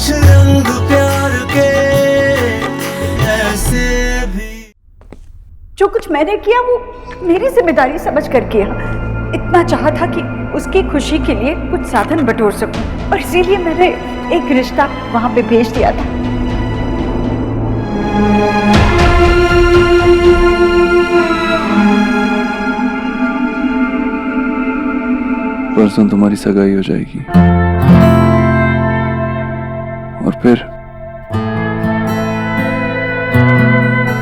कुछ रंग प्यार के ऐसे भी। जो कुछ मैंने किया वो मेरी जिम्मेदारी समझ कर किया। इतना चाहा था कि उसकी खुशी के लिए कुछ साधन बटोर सकूं, और इसीलिए मैंने एक रिश्ता वहां पे भेज दिया था। परसों तुम्हारी सगाई हो जाएगी और फिर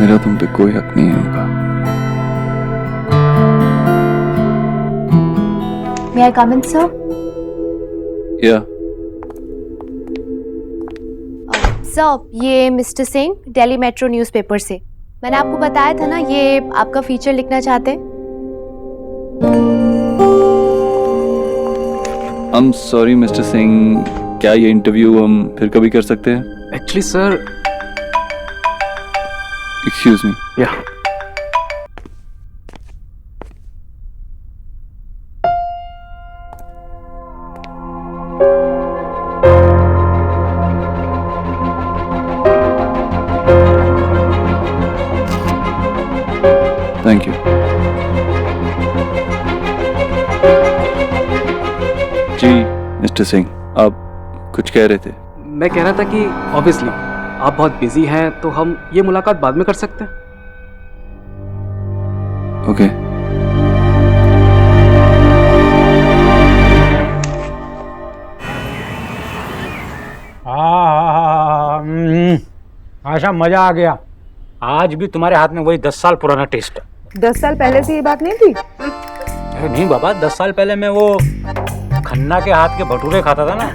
मेरा तुम पे कोई हक नहीं होगा। May I come in, sir? या सर, ये mister Singh Delhi metro newspaper से। मैंने आपको बताया था ना, ये आपका फीचर लिखना चाहते हैं। I am sorry mister Singh, क्या ये इंटरव्यू हम फिर कभी कर सकते हैं? Actually sir, excuse me. या थैंक यू। जी मिस्टर सिंह, आप कुछ कह रहे थे? मैं कह रहा था कि ऑब्वियसली आप बहुत बिजी हैं, तो हम ये मुलाकात बाद में कर सकते हैं। ओके। आशा, मजा आ गया। आज भी तुम्हारे हाथ में वही 10 साल पुराना टेस्ट है। 10 साल पहले से ये बात नहीं थी? अरे नहीं बाबा, 10 साल पहले मैं वो खन्ना के हाथ के भटूरे खाता था ना।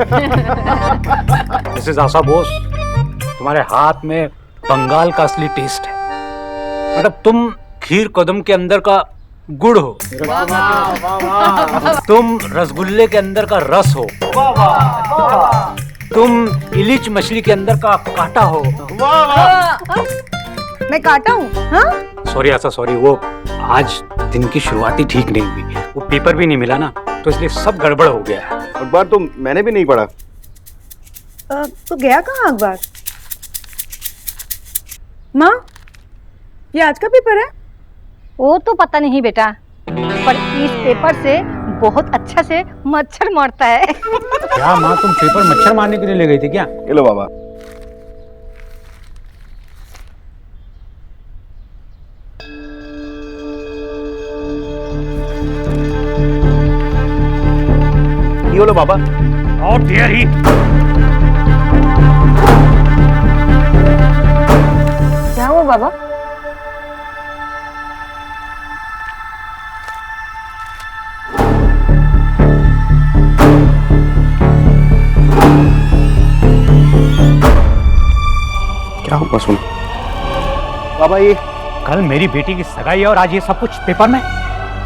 दिस इज आशा बोस, तुम्हारे हाथ में बंगाल का असली टेस्ट है। मतलब तुम खीर कदम के अंदर का गुड़ हो, तुम रसगुल्ले के अंदर का रस हो, तुम इलिच मछली के अंदर का कांटा हो। मैं काटा हूँ? हाँ? सॉरी आशा, सॉरी, वो आज दिन की शुरुआत ही ठीक नहीं हुई। वो पेपर भी नहीं मिला ना, तो इसलिए सब गड़बड़ हो गया है। अखबार तो मैंने भी नहीं पढ़ा। तो गया कहाँ अखबार? माँ, ये आज का पेपर है? वो तो पता नहीं बेटा, पर इस पेपर से बहुत अच्छा से मच्छर मरता है। क्या माँ, तुम पेपर मच्छर मारने के लिए ले गई थी क्या? ये लो बाबा। ये लो बाबा। और देर ही। क्या हुआ बाबा? क्या हुआ सुन बाबा? ये कल मेरी बेटी की सगाई है और आज ये सब कुछ पेपर में।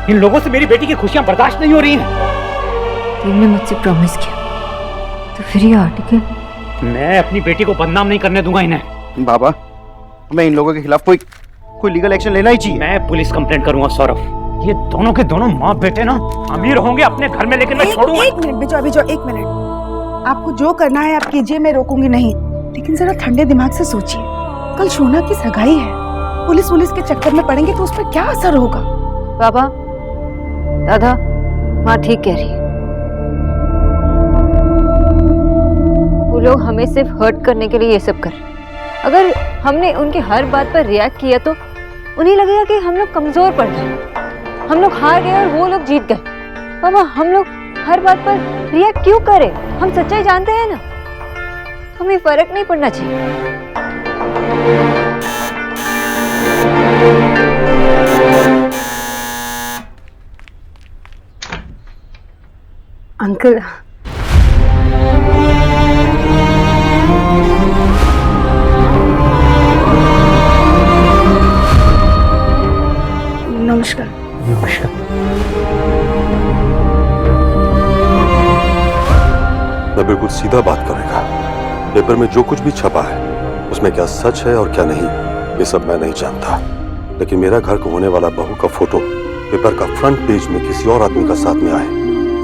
इन लोगों से मेरी बेटी की खुशियां बर्दाश्त नहीं हो रही हैं। तुमने मुझसे प्रॉमिस किया, तो फिर ये आर्टिकल? मैं अपनी बेटी को बदनाम नहीं करने दूंगा इन्हें। बाबा, मैं इन लोगों के खिलाफ कोई लीगल एक्शन लेना ही चाहिए। मैं पुलिस कंप्लेंट करूंगा सौरभ। ये दोनों के दोनों माँ बेटे ना अमीर होंगे अपने घर में, लेकिन मैं छोड़ूंगा। एक मिनट बिजो, एक मिनट। आपको जो करना है आप कीजिए, मैं रोकूंगी नहीं। लेकिन जरा ठंडे दिमाग से सोचिए, कल शोना की सगाई है। पुलिस के चक्कर में पड़ेंगे तो उस पर क्या असर होगा? बाबा, दादा, माँ ठीक कह रही है। वो लोग हमें सिर्फ हर्ट करने के लिए ये सब कर। अगर हमने उनकी हर बात पर रिएक्ट किया तो उन्हें लगेगा कि हम लोग कमजोर पड़ गए, हम लोग हार गए और वो लोग जीत गए। बाबा, हम लोग हर बात पर रिएक्ट क्यों करें? हम सच्चाई जानते हैं ना, हमें फर्क नहीं पड़ना चाहिए। अंकल, नमस्कार। नमस्कार। मैं बिल्कुल सीधा बात करेगा। पेपर में जो कुछ भी छपा है उसमें क्या सच है और क्या नहीं, ये सब मैं नहीं जानता। लेकिन मेरा घर को होने वाला बहू का फोटो पेपर का फ्रंट पेज में किसी और आदमी का साथ में आए,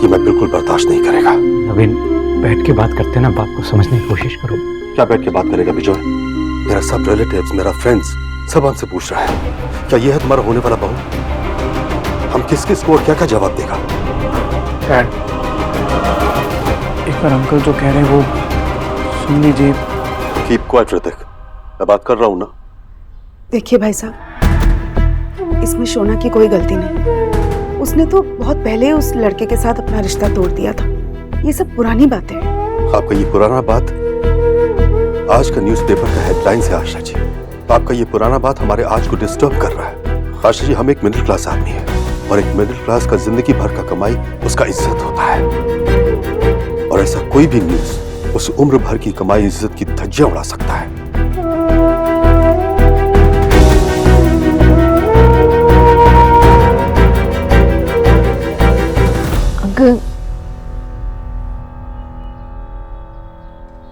ये मैं बिल्कुल बर्दाश्त नहीं करेगा। नवीन, बैठ के बात करते हैं ना, बात को समझने की कोशिश करो। क्या बैठ के बात करेगा विजय? मेरा सब रिलेटिव्स, मेरा फ्रेंड्स सब हमसे पूछ रहा है क्या ये है तुम्हारा होने वाला बहू? हम किस किस को और क्या क्या जवाब देगा? डैड, एक बार अंकल जो कह रहे हैं वो सुन लीजिए। कीप क्वाइट ऋतिक, मैं बात कर रहा हूं ना। देखिए भाई साहब, इसमें शोना की कोई गलती नहीं। उसने तो बहुत पहले उस लड़के के साथ अपना रिश्ता तोड़ दिया था। ये सब पुरानी बातें हैं। आपका ये पुराना बात आज का न्यूज़पेपर का हेडलाइन से आशा जी, आपका ये पुराना बात हमारे आज को डिस्टर्ब कर रहा है। आशा जी, हम एक मिडिल क्लास आदमी है और एक मिडिल क्लास का जिंदगी भर का कमाई उसका इज्जत होता है, और ऐसा कोई भी न्यूज़ उस उम्र भर की कमाई इज्जत की धज्जियां उड़ा सकता है। Uncle,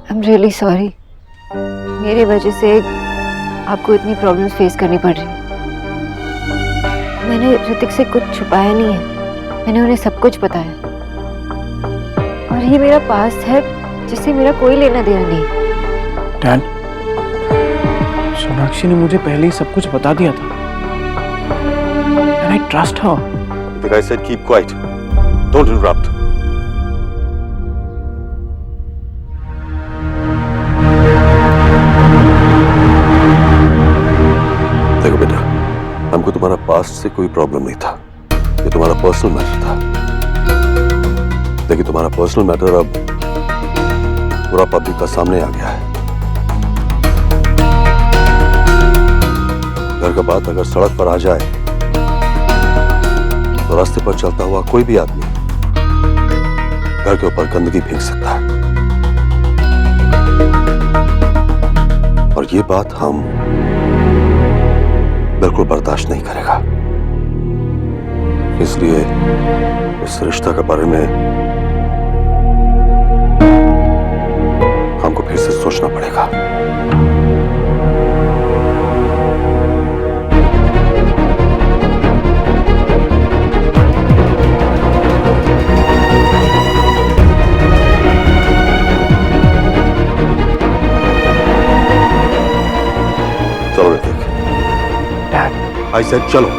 I am really sorry. मेरे वजह से आपको इतनी प्रॉब्लम्स फेस करनी पड़ रही। मैंने ऋतिक से कुछ छुपाया नहीं है, मैंने उन्हें सब कुछ बताया, और ये मेरा पास्ट है जिससे मेरा कोई लेना देना नहीं। डैड, सोनाक्षी ने मुझे पहले ही सब कुछ बता दिया था। And I trust her. The guy said keep quiet. Don't interrupt. देखो बेटा, हमको तुम्हारा पास्ट से कोई प्रॉब्लम नहीं था, ये तुम्हारा पर्सनल मैटर था। लेकिन तुम्हारा पर्सनल मैटर अब पूरा पब्लिक का सामने आ गया है। घर का बात अगर सड़क पर आ जाए तो रास्ते पर चलता हुआ कोई भी आदमी घर के ऊपर गंदगी फेंक सकता है, और ये बात हम बिल्कुल बर्दाश्त नहीं करेगा। इसलिए इस रिश्ता के बारे में हमको फिर से सोचना पड़ेगा। चलो ऋतिक, आई सेड चलो।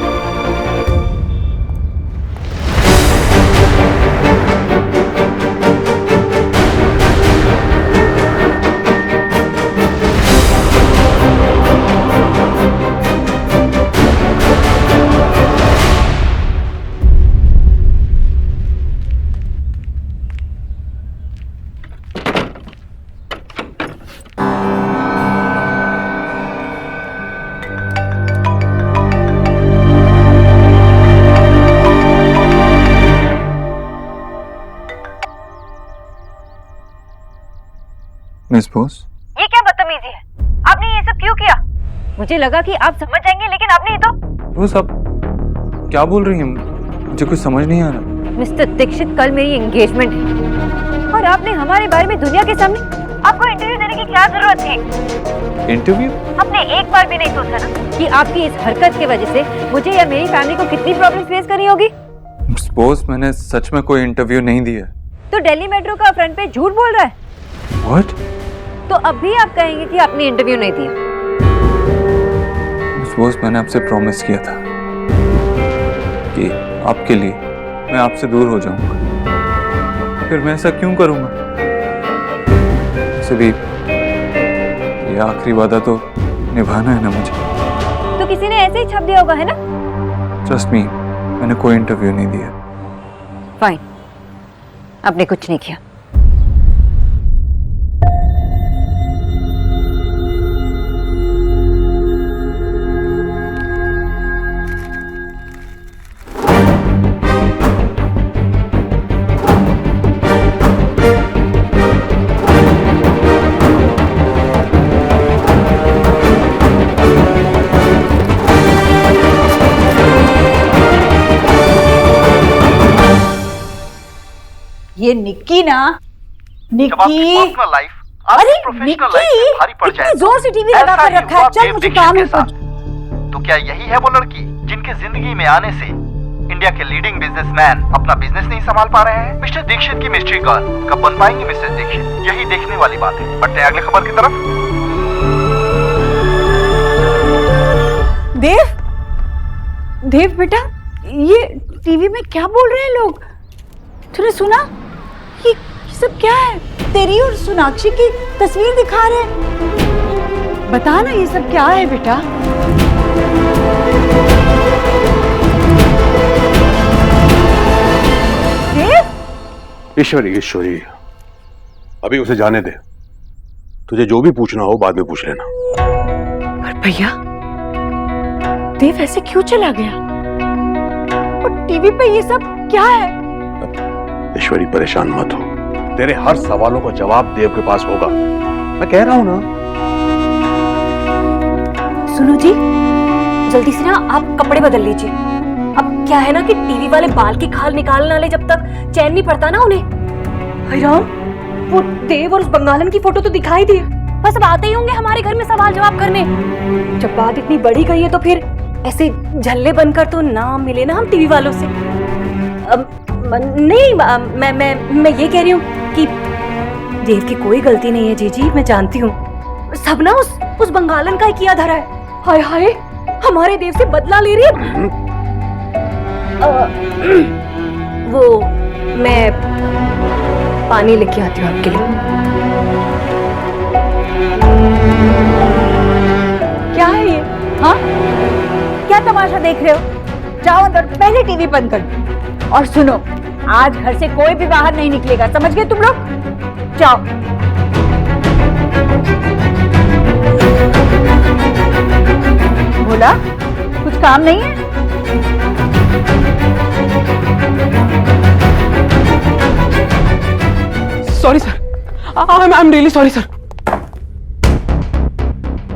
मिस बोस, ये क्या बदतमीजी है? आपने ये सब क्यों किया? मुझे लगा कि आप समझ जाएंगे, लेकिन आपने तो। बोस आप क्या बोल रही हैं? मुझे कुछ समझ नहीं आ रहा। मिस्टर दीक्षित, कल मेरी एंगेजमेंट है और आपने हमारे बारे में दुनिया के सामने आपको इंटरव्यू देने की क्या जरूरत थी? इंटरव्यू? आपने एक बार भी नहीं सोचा ना कि आपकी इस हरकत की वजह से मुझे या मेरी फैमिली को कितनी प्रॉब्लम फेस करनी होगी? मिस बोस, मैंने सच में कोई इंटरव्यू नहीं दिया। तो दिल्ली मेट्रो का फ्रंट पेज झूठ बोल रहा है। What? तो अब भी आप कहेंगे कि आपने इंटरव्यू नहीं दिया? मिस बोस, मैंने आपसे प्रॉमिस किया था कि आपके लिए मैं आपसे दूर हो जाऊंगा, फिर मैं ऐसा क्यों करूंगा? वैसे भी ये आखिरी वादा तो निभाना है ना मुझे। तो किसी ने ऐसे ही छाप दिया होगा, है ना? ट्रस्ट मी, मैंने कोई इंटरव्यू नहीं दिया। फाइन, आपने कुछ नहीं किया। ये निक्की ना, निक्की, अरे निक्की, इतनी जोर से टीवी लगा कर रखा है। चल, मुझे काम है। तो क्या यही है वो लड़की जिनके जिंदगी में आने से इंडिया के लीडिंग बिजनेसमैन अपना बिजनेस नहीं संभाल पा रहे हैं। मिस्टर दीक्षित की मिस्ट्री गर्ल कब बन पाएंगे मिस्टर दीक्षित, यही देखने वाली बात है। बढ़ते हैं अगले खबर की तरफ। देव बेटा, ये टीवी में क्या बोल रहे हैं लोग? तूने सुना? ये सब क्या है? तेरी और सोनाक्षी की तस्वीर दिखा रहे हैं। बता ना ये सब क्या है बेटा? देव? ईश्वरी ईश्वरी, अभी उसे जाने दे। तुझे जो भी पूछना हो बाद में पूछ लेना। पर भैया, देव ऐसे क्यों चला गया? और टीवी पे ये सब क्या है? ईश्वरी परेशान मत हो, तेरे हर सवालों का जवाब देव के पास होगा। मैं कह रहा हूं ना। सुनो जी, जल्दी से ना आप कपड़े बदल लीजिए। अब क्या है ना कि टीवी वाले बाल की खाल निकालने वाले जब तक चैन नहीं पड़ता ना उन्हें। हैरान, वो देव और उस बंगालन की फोटो तो दिखाई दी, बस अब आते ही होंगे हमारे घर में सवाल जवाब करने। जब बात इतनी बड़ी गई है तो फिर ऐसे झल्ले बनकर तो ना मिले ना हम टीवी वालों से। नहीं, मैं ये कह रही हूँ कि देव की कोई गलती नहीं है जीजी, मैं जानती हूँ। सब ना उस बंगालन का ही किया धरा है। हाय हाय, हमारे देव से बदला ले रही है। वो मैं पानी लेके आती हूँ आपके लिए। क्या है ये? हाँ, क्या तमाशा देख रहे हो? जाओ अंदर, पहले टीवी बंद कर दो। और सुनो, आज घर से कोई भी बाहर नहीं निकलेगा, समझ गए तुम लोग? जाओ। बोला कुछ काम नहीं है? Sorry sir, I am really sorry sir.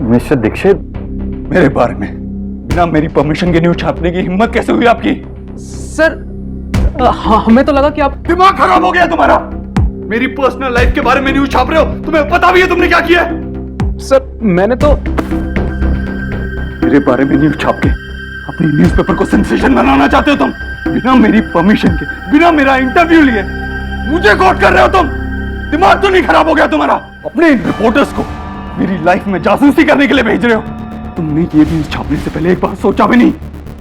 Mister Dixit, मेरे बारे में बिना मेरी परमिशन के न्यूज छापने की हिम्मत कैसे हुई आपकी? सर, हमें तो लगा कि आप... दिमाग खराब हो गया तुम्हारा। मेरी पर्सनल लाइफ के बारे में न्यूज छाप रहे हो। तुम्हें पता भी है तुमने क्या किया है? सर, मैंने तो... मेरे बारे में न्यूज छाप के अपनी न्यूज़पेपर को सेंसेशन बनाना चाहते हो तुम? बिना मेरी परमिशन के, बिना मेरा इंटरव्यू लिए मुझे कोट कर रहे हो तुम? दिमाग तो नहीं खराब हो गया तुम्हारा? अपने रिपोर्टर्स को मेरी लाइफ में जासूसी करने के लिए भेज रहे हो। तुमने ये न्यूज छापने से पहले एक बार सोचा भी नहीं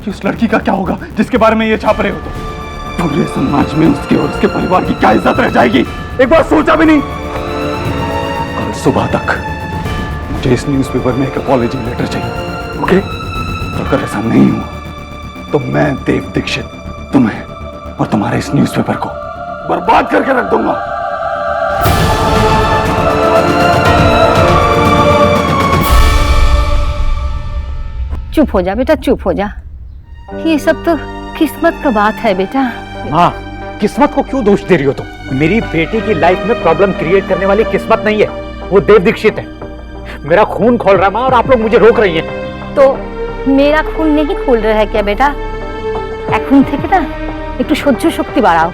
कि उस लड़की का क्या होगा जिसके बारे में ये छाप रहे हो तुम? पूरे समाज में उसके और उसके परिवार की क्या इज्जत रह जाएगी? एक बार सोचा भी नहीं? कल सुबह तक मुझे इस न्यूज़पेपर में एक अपॉलजी लेटर चाहिए, ओके? अगर ऐसा नहीं हुआ तो मैं देव दीक्षित तुम्हें और तुम्हारे इस न्यूज़पेपर को बर्बाद करके रख दूंगा। चुप हो जा बेटा, चुप हो जा। ये सब तो किस्मत का बात है बेटा। माँ, किस्मत को क्यों दोष दे रही हो तुम? मेरी बेटी की लाइफ में प्रॉब्लम क्रिएट करने वाली किस्मत नहीं है, वो देव दीक्षित है। मेरा खून खोल रहा है माँ, और आप लोग मुझे रोक रही हैं। तो मेरा खून नहीं खोल रहा है क्या बेटा? এখন থেকে না একটু সহ্য শক্তি বাড়াও,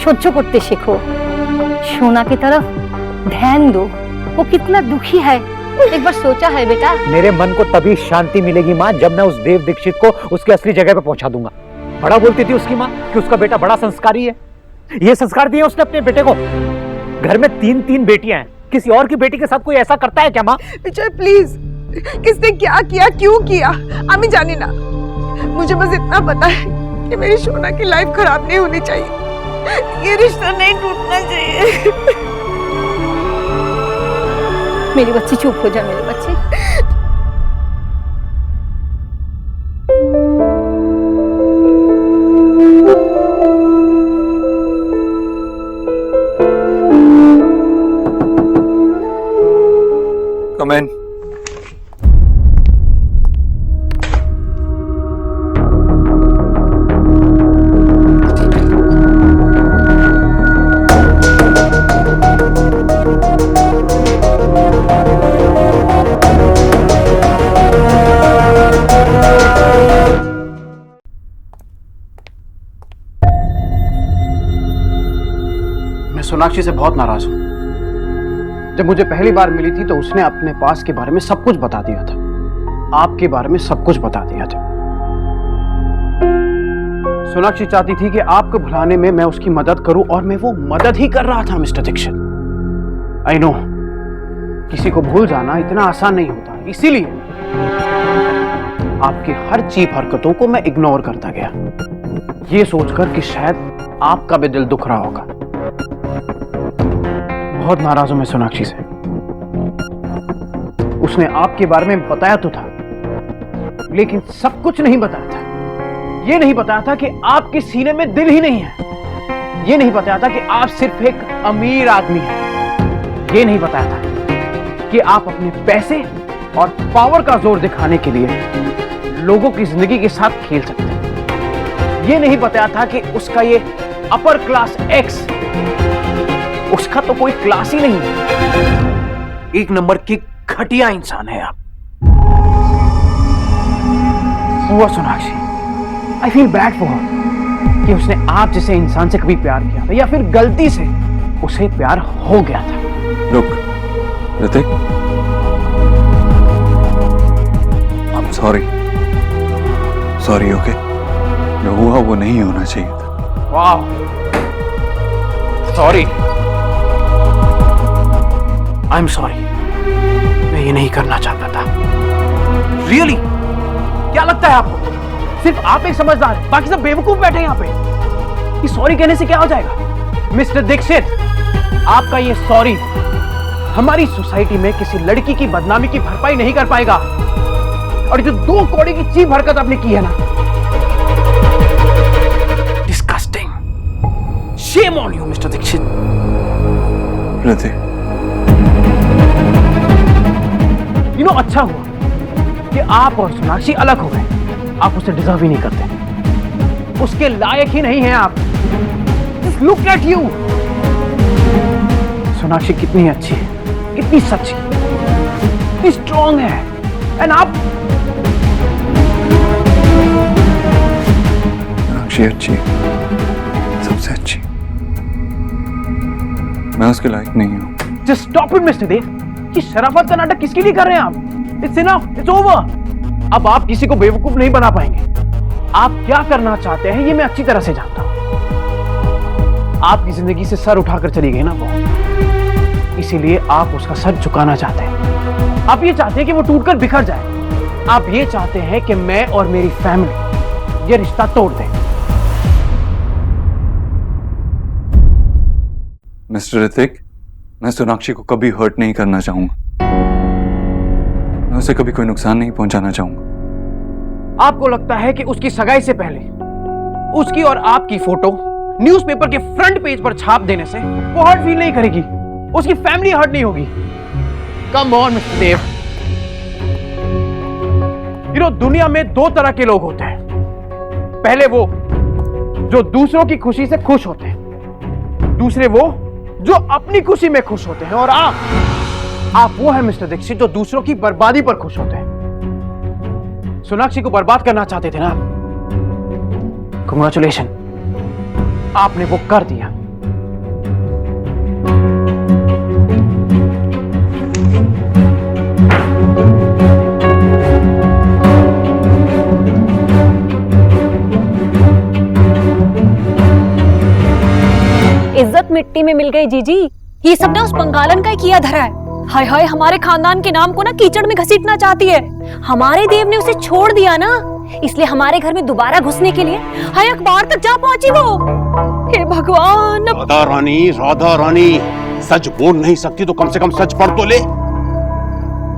সহ্য করতে শেখো। सोना की तरफ ध्यान दो, वो कितना दुखी है, एक बार सोचा है बेटा? मेरे मन को तभी शांति मिलेगी माँ जब मैं उस देव दीक्षित को उसके असली जगह पे पहुंचा दूंगा। बड़ा बोलती थी उसकी माँ कि उसका बेटा बड़ा संस्कारी है। ये संस्कार दिए उसने अपने बेटे को। घर में 3 बेटियां हैं, किसी और की बेटी के साथ कोई ऐसा करता है क्या माँ? विजय प्लीज, किसने क्या किया, क्यों किया, हमें जाने ना। मुझे बस इतना पता है कि मेरी सोना की लाइफ खराब नहीं होनी चाहिए, ये रिश्ता नहीं टूटना चाहिए। मेरी बच्ची चुप हो जा, मेरी बच्ची। Come in. मैं सोनाक्षी से बहुत नाराज हूं। जब मुझे पहली बार मिली थी तो उसने अपने पास के बारे में सब कुछ बता दिया था, आपके बारे में सब कुछ बता दिया था। सोनाक्षी चाहती थी कि आपको भुलाने में मैं उसकी मदद करूं और मैं वो मदद ही कर रहा था मिस्टर दीक्षित। आई नो किसी को भूल जाना इतना आसान नहीं होता, इसीलिए आपकी हर चीप हरकतों को मैं इग्नोर करता गया, ये सोचकर कि शायद आपका भी दिल दुख रहा होगा। बहुत नाराज हूं मैं सोनाक्षी से। उसने आपके बारे में बताया तो था, लेकिन सब कुछ नहीं बताया था। ये नहीं बताया था कि आपके सीने में दिल ही नहीं है। ये नहीं बताया था कि आप सिर्फ एक अमीर आदमी हैं। ये नहीं बताया था कि आप अपने पैसे और पावर का जोर दिखाने के लिए लोगों की जिंदगी के साथ खेल सकते हैं। ये नहीं बताया था कि उसका ये अपर क्लास एक्स, उसका तो कोई क्लास ही नहीं है। एक नंबर की घटिया इंसान है आप। हुआ Sonakshi, I feel bad for her कि उसने आप जैसे इंसान से कभी प्यार किया था या फिर गलती से उसे प्यार हो गया था। रुक ऋतिक, आई एम सॉरी ओके। जो हुआ वो नहीं होना चाहिए था। वाह, सॉरी। आई एम सॉरी, मैं ये नहीं करना चाहता था। रियली क्या लगता है आपको? सिर्फ आप एक समझदार हैं, बाकी सब बेवकूफ बैठे हैं यहाँ पे। ये सॉरी कहने से क्या हो जाएगा? मिस्टर दीक्षित, आपका ये सॉरी हमारी सोसाइटी में किसी लड़की की बदनामी की भरपाई नहीं कर पाएगा। और जो 2 कौड़ी की चीप हरकत आपने की है ना, disgusting. Shame on you mister Dixit. Hrithik, you know, अच्छा हुआ कि आप और सोनाक्षी अलग हो गए। आप उसे डिजर्व ही नहीं करते, उसके लायक ही नहीं हैं आप। Just look at you। Sonakshi कितनी अच्छी है, कितनी सच्ची, कितनी स्ट्रांग है, एंड आप। सोनाक्षी अच्छी, सबसे अच्छी। मैं उसके लायक नहीं हूं। Just stop it मिस्टर देव। कि शराफत का नाटक किसके लिए कर रहे हैं आप? It's enough, it's over। अब आप किसी को बेवकूफ नहीं बना पाएंगे। आप क्या करना चाहते हैं ये मैं अच्छी तरह से जानता हूं। आपकी जिंदगी से सर उठाकर चली गई ना वो, इसीलिए आप उसका सर झुकाना चाहते हैं। आप ये चाहते हैं कि वो टूटकर बिखर जाए। आप ये चाहते हैं कि मैं और मेरी फैमिली ये रिश्ता तोड़ दें। मिस्टर ऋतिक, मैं सोनाक्षी को कभी हर्ट नहीं करना चाहूंगा। मैं उसे कभी कोई नुकसान नहीं पहुंचाना चाहूंगा। आपको लगता है कि उसकी सगाई से पहले उसकी और आपकी फोटो न्यूज़पेपर के फ्रंट पेज पर छाप देने से वो हर्ट फील नहीं करेगी, उसकी फैमिली हर्ट नहीं होगी? Come on mister Dev. You know, दुनिया में 2 तरह के लोग होते हैं। पहले वो जो दूसरों की खुशी से खुश होते हैं, दूसरे वो जो अपनी खुशी में खुश होते हैं, और आप वो है मिस्टर दीक्षित जो दूसरों की बर्बादी पर खुश होते हैं। सोनाक्षी को बर्बाद करना चाहते थे ना? कांग्रेचुलेशन, आपने वो कर दिया। इज्जत मिट्टी में मिल गई जीजी। ये सब ना उस बंगालन का ही किया धरा है। हाय हाय, हमारे खानदान के नाम को ना कीचड़ में घसीटना चाहती है। हमारे देव ने उसे छोड़ दिया ना, इसलिए हमारे घर में दोबारा घुसने के लिए हाय अखबार तक जा पहुंची वो। हे भगवान। राधा रानी, सच बोल नहीं सकती तो कम से कम सच पढ़ तो ले।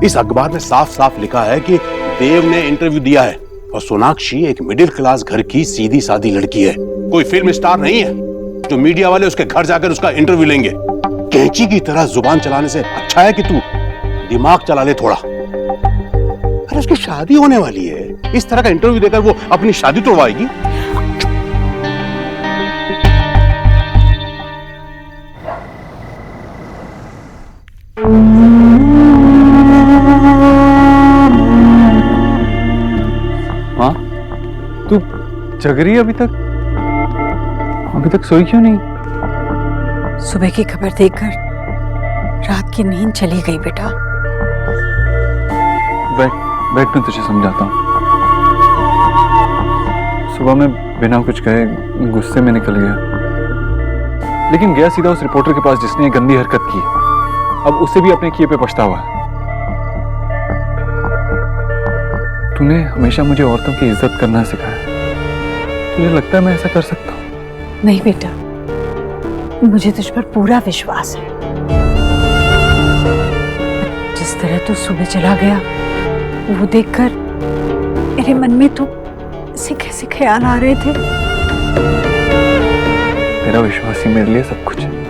इस अखबार में साफ साफ लिखा है कि देव ने इंटरव्यू दिया है और सोनाक्षी एक मिडिल क्लास घर की सीधी सादी लड़की है, कोई फिल्म स्टार नहीं है जो मीडिया वाले उसके घर जाकर उसका इंटरव्यू लेंगे। कैंची की तरह जुबान चलाने से अच्छा है कि तू दिमाग चला ले थोड़ा। अरे उसकी शादी होने वाली है, इस तरह का इंटरव्यू देकर वो अपनी शादी तोड़वाएगी? हाँ, तू जग रही है अभी तक? अभी तक सोई क्यों नहीं? सुबह की खबर देखकर रात की नींद चली गई बेटा। बैठ मैं तुझे समझाता हूँ। सुबह में बिना कुछ कहे गुस्से में निकल गया, लेकिन गया सीधा उस रिपोर्टर के पास जिसने ये गंदी हरकत की। अब उसे भी अपने किए पे पछतावा है। तूने हमेशा मुझे औरतों की इज्जत करना सिखाया। तुझे लगता है मैं ऐसा कर सकता हूँ? नहीं बेटा, मुझे तुझ पर पूरा विश्वास है। जिस तरह तू सुबह चला गया वो देखकर मेरे मन में तो ऐसे ख्याल आ रहे थे। तेरा विश्वास ही मेरे लिए सब कुछ है।